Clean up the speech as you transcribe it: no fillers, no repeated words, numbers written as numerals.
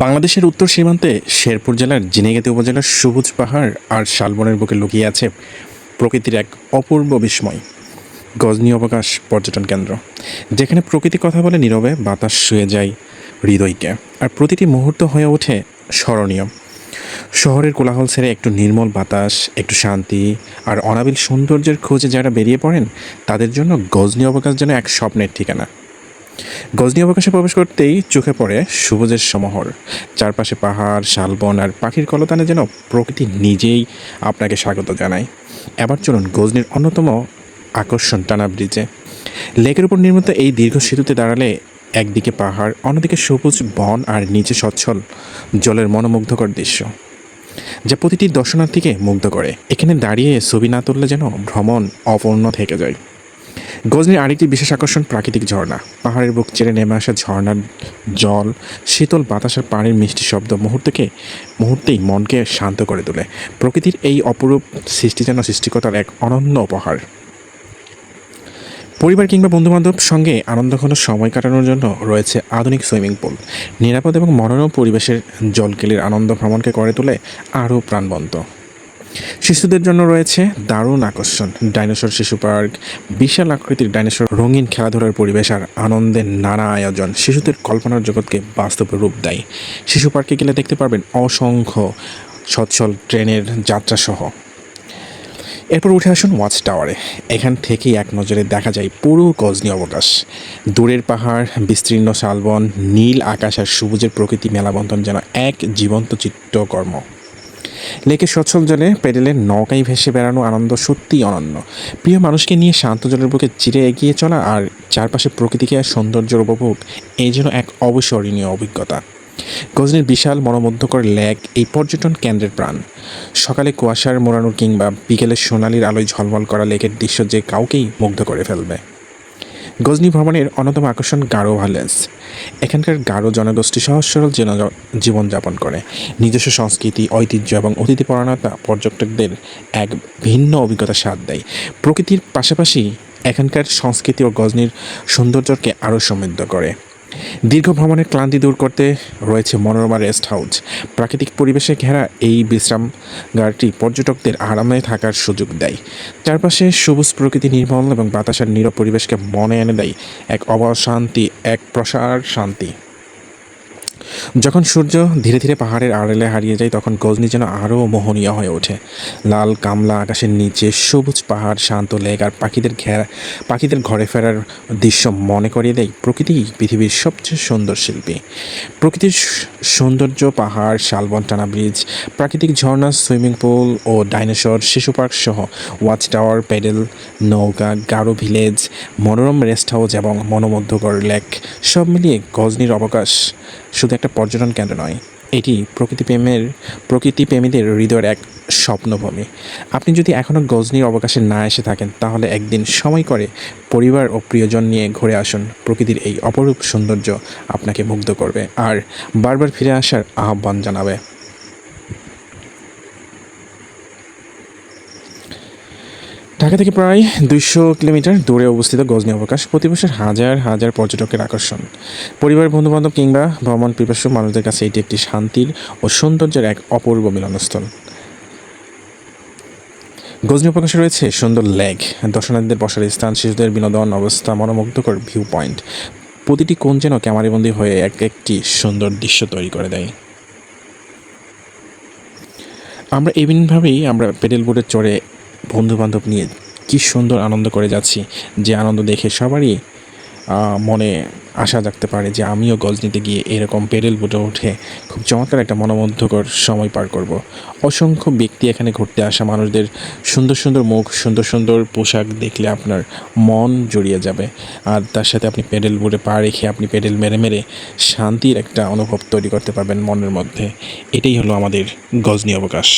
বাংলাদেশের উত্তর সীমান্তে শেরপুর জেলার ঝিনাইগাতী উপজেলার সবুজ পাহাড় আর শালবনের বুকে লুকিয়ে আছে প্রকৃতির এক অপূর্ব বিস্ময়। গজনী অবকাশ পর্যটন কেন্দ্র, যেখানে প্রকৃতি কথা বলে নীরবে, বাতাস শুয়ে যায় হৃদয়কে, আর প্রতিটি মুহূর্ত হয়ে ওঠে স্মরণীয়। শহরের কোলাহল ছেড়ে একটু নির্মল বাতাস, একটু শান্তি আর অনাবিল সৌন্দর্যের খোঁজে যারা বেরিয়ে পড়েন, তাদের জন্য গজনী অবকাশ যেন এক স্বপ্নের ঠিকানা। গজনী অবকাশে প্রবেশ করতেই চোখে পড়ে সবুজের সমাহার। চারপাশে পাহাড়, শালবন আর পাখির কলতানে যেন প্রকৃতি নিজেই আপনাকে স্বাগত জানায়। এবার চলুন গজনীর অন্যতম আকর্ষণ টানা ব্রিজে। লেকের উপর নির্মিত এই দীর্ঘ সেতুতে দাঁড়ালে একদিকে পাহাড়, অন্যদিকে সবুজ বন আর নিচে স্বচ্ছল জলের মনোমুগ্ধকর দৃশ্য, যা প্রতিটি দর্শনার্থীকে মুগ্ধ করে। এখানে দাঁড়িয়ে ছবি না তুললে যেন ভ্রমণ অপূর্ণ থেকে যায়। গজনীর আরেকটি বিশেষ আকর্ষণ প্রাকৃতিক ঝর্ণা। পাহাড়ের বুক চেড়ে নেমে আসা ঝর্ণার জল, শীতল বাতাসের পানির মিষ্টি শব্দ মুহূর্তেই মনকে শান্ত করে তোলে। প্রকৃতির এই অপরূপ সৃষ্টি যেন সৃষ্টিকতার এক অনন্য উপহার। পরিবার কিংবা বন্ধুবান্ধব সঙ্গে আনন্দঘন সময় কাটানোর জন্য রয়েছে আধুনিক সুইমিং পুল। নিরাপদ এবং মনোরম পরিবেশের জলকেলির আনন্দ ভ্রমণকে করে তোলে আরও প্রাণবন্ত। শিশুদের জন্য রয়েছে দারুণ আকর্ষণ, ডাইনোসর শিশু পার্ক। বিশাল আকৃতির ডাইনোসর, রঙিন খেলাধুলার পরিবেশ আর আনন্দের নানা আয়োজন শিশুদের কল্পনার জগৎকে বাস্তব রূপ দেয়। শিশু পার্কে গেলে দেখতে পারবেন অসংখ্য সচ্ছল ট্রেনের যাত্রাসহ। এরপর উঠে আসুন ওয়াচ টাওয়ারে। এখান থেকেই এক নজরে দেখা যায় পুরো গজনী অবকাশ। দূরের পাহাড়, বিস্তীর্ণ শালবন, নীল আকাশ আর সবুজের প্রকৃতি মেলাবন্ধন যেন এক জীবন্ত চিত্রকর্ম। লেকের স্বচ্ছল জলে প্যাডেলের নৌকায় ভেসে বেড়ানো আনন্দ সত্যিই অনন্য। প্রিয় মানুষকে নিয়ে শান্ত জলের বুকে চিরে এগিয়ে চলা আর চারপাশে প্রকৃতিকে আর সৌন্দর্যের উপভোগ, এই যেন এক অবিস্মরণীয় অভিজ্ঞতা। গজনীর বিশাল মনোমুগ্ধকর লেক এই পর্যটন কেন্দ্রের প্রাণ। সকালে কুয়াশার মোড়ানো কিংবা বিকেলের সোনালির আলোয় ঝলমল করা লেকের দৃশ্য যে কাউকেই মুগ্ধ করে ফেলবে। গজনী ভ্রমণের অন্যতম আকর্ষণ গারো ভিলেজ। এখানকার গারো জনগোষ্ঠী সহজ সরল জীবনযাপন করে। নিজস্ব সংস্কৃতি, ঐতিহ্য এবং অতিথিপরায়ণতা পর্যটকদের এক ভিন্ন অভিজ্ঞতার স্বাদ দেয়। প্রকৃতির পাশাপাশি এখানকার সংস্কৃতি ও গজনীর সৌন্দর্যকে আরও সমৃদ্ধ করে। দীর্ঘ ভ্রমণের ক্লান্তি দূর করতে রয়েছে মনোরমা রেস্ট হাউস। প্রাকৃতিক পরিবেশে ঘেরা এই বিশ্রামগারটি পর্যটকদের আরামে থাকার সুযোগ দেয়। চারপাশে সবুজ প্রকৃতি, নির্মল এবং বাতাসের নীরব পরিবেশকে মনে এনে দেয় এক প্রসার শান্তি। যখন সূর্য ধীরে ধীরে পাহাড়ের আড়ালে হারিয়ে যায়, তখন গজনী যেন আরও মোহনীয় হয়ে ওঠে। লাল কামলা আকাশের নিচে সবুজ পাহাড়, শান্ত লেক আর পাখিদের ঘরে ফেরার দৃশ্য মনে করিয়ে দেয় প্রকৃতি পৃথিবীর সবচেয়ে সুন্দর শিল্পী। প্রকৃতির সৌন্দর্য, পাহাড়, শালবন, টানা ব্রিজ, প্রাকৃতিক ঝর্ণা, সুইমিং পুল ও ডাইনোসর শিশু পার্ক সহ ওয়াচ টাওয়ার, প্যাডেল নৌকা, গারো ভিলেজ, মনোরম রেস্ট হাউস এবং মনোমুগ্ধকর লেক, সব মিলিয়ে গজনীর অবকাশ শুধু একটা পর্যটন কেন্দ্র নয়, এটি প্রকৃতিপ্রেমীদের হৃদয়ের এক স্বপ্নভূমি। আপনি যদি এখনও গজনীর অবকাশে না এসে থাকেন, তাহলে একদিন সময় করে পরিবার ও প্রিয়জন নিয়ে ঘুরে আসুন। প্রকৃতির এই অপরূপ সৌন্দর্য আপনাকে মুগ্ধ করবে আর বারবার ফিরে আসার আহ্বান জানাবে। ঢাকা থেকে প্রায় 200 কিলোমিটার দূরে অবস্থিত গজনী অবকাশ প্রতি বছর হাজার হাজার পর্যটকের আকর্ষণ। পরিবার, বন্ধুবান্ধব কিংবা ভ্রমণ পিপাসু মানুষদের কাছে এটি একটি শান্তির ও সৌন্দর্যের এক অপূর্ব মিলনস্থল। গজনী অবকাশে রয়েছে সুন্দর লেক, দর্শনার্থীদের বসার স্থান, শিশুদের বিনোদন অবস্থা, মনোমুগ্ধকর ভিউ পয়েন্ট। প্রতিটি কোণ যেন ক্যামেরাবন্দি হয়ে একটি সুন্দর দৃশ্য তৈরি করে দেয়। আমরা এমনভাবেই পেডেল বোর্ডে চড়ে বন্ধুবান্ধব নিয়ে কী সুন্দর আনন্দ করে যাচ্ছি, যে আনন্দ দেখে সবারই মনে আশা জাগতে পারে যে আমিও গজনীতে গিয়ে এরকম পেডেল বোটে উঠে খুব চমৎকার একটা মনোমুগ্ধকর সময় পার করব। অসংখ্য ব্যক্তি এখানে ঘুরতে আসা মানুষদের সুন্দর সুন্দর মুখ, সুন্দর সুন্দর পোশাক দেখলে আপনার মন জড়িয়ে যাবে। আর তার সাথে আপনি পেডেল বোটে পা রেখে আপনি পেডেল মেরে মেরে শান্তির একটা অনুভব তৈরি করতে পারবেন মনের মধ্যে। এটাই হলো আমাদের গজনী অবকাশ।